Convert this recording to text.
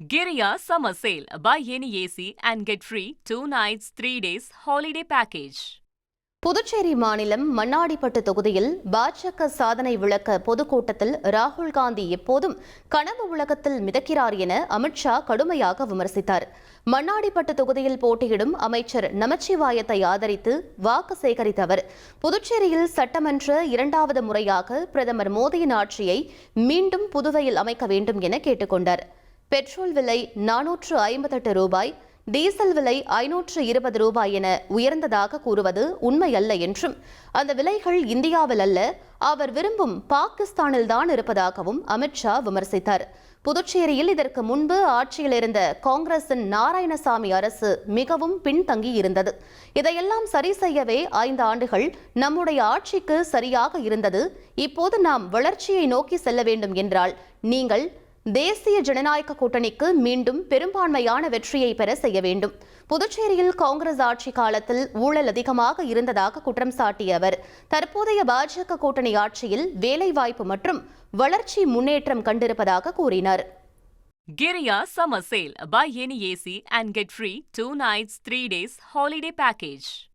Giriya Summer Sale. Buy any AC and get free 2 nights, 3 days holiday package. Puducherry மாநிலம் மண்ணாடிப்பட்டு தொகுதியில் பாஜக சாதனை விளக்க பொதுக்கூட்டத்தில் ராகுல் காந்தி எப்போதும் கனவு உலகத்தில் மிதக்கிறார் என அமித்ஷா கடுமையாக விமர்சித்தார். மண்ணாடிப்பட்டு தொகுதியில் போட்டியிடும் அமைச்சர் நமச்சிவாயத்தை ஆதரித்து வாக்கு சேகரித்த அவர் புதுச்சேரியில் சட்டமன்ற இரண்டாவது முறையாக பிரதமர் மோடியின் ஆட்சியை மீண்டும் புதுவையில் அமைக்க வேண்டும் என கேட்டுக்கொண்டார். பெட்ரோல் விலை 458 ரூபாய், டீசல் விலை 520 ரூபாய் என உயர்ந்ததாக கூறுவது உண்மையல்ல என்றும் அந்த விலைகள் இந்தியாவில் அல்ல, அவர் விரும்பும் பாகிஸ்தானில்தான் இருப்பதாகவும் அமித்ஷா விமர்சித்தார். புதுச்சேரியில் இதற்கு முன்பு ஆட்சியில் இருந்த காங்கிரசின் நாராயணசாமி அரசு மிகவும் பின்தங்கியிருந்தது. இதையெல்லாம் சரி செய்யவே 5 ஆண்டுகள் நம்முடைய ஆட்சிக்கு சரியாக இருந்தது. இப்போது நாம் வளர்ச்சியை நோக்கி செல்ல வேண்டும் என்றால் நீங்கள் தேசிய ஜனநாயக கூட்டணிக்கு மீண்டும் பெரும்பான்மையான வெற்றியை பெற செய்ய வேண்டும். புதுச்சேரியில் காங்கிரஸ் ஆட்சி காலத்தில் ஊழல் அதிகமாக இருந்ததாக குற்றம் சாட்டிய அவர் தற்போதைய பாஜக கூட்டணி ஆட்சியில் வேலைவாய்ப்பு மற்றும் வளர்ச்சி முன்னேற்றம் கண்டிருப்பதாக கூறினார். Giriya Summer Sale. Buy any AC and get free 2 nights, 3 days holiday package.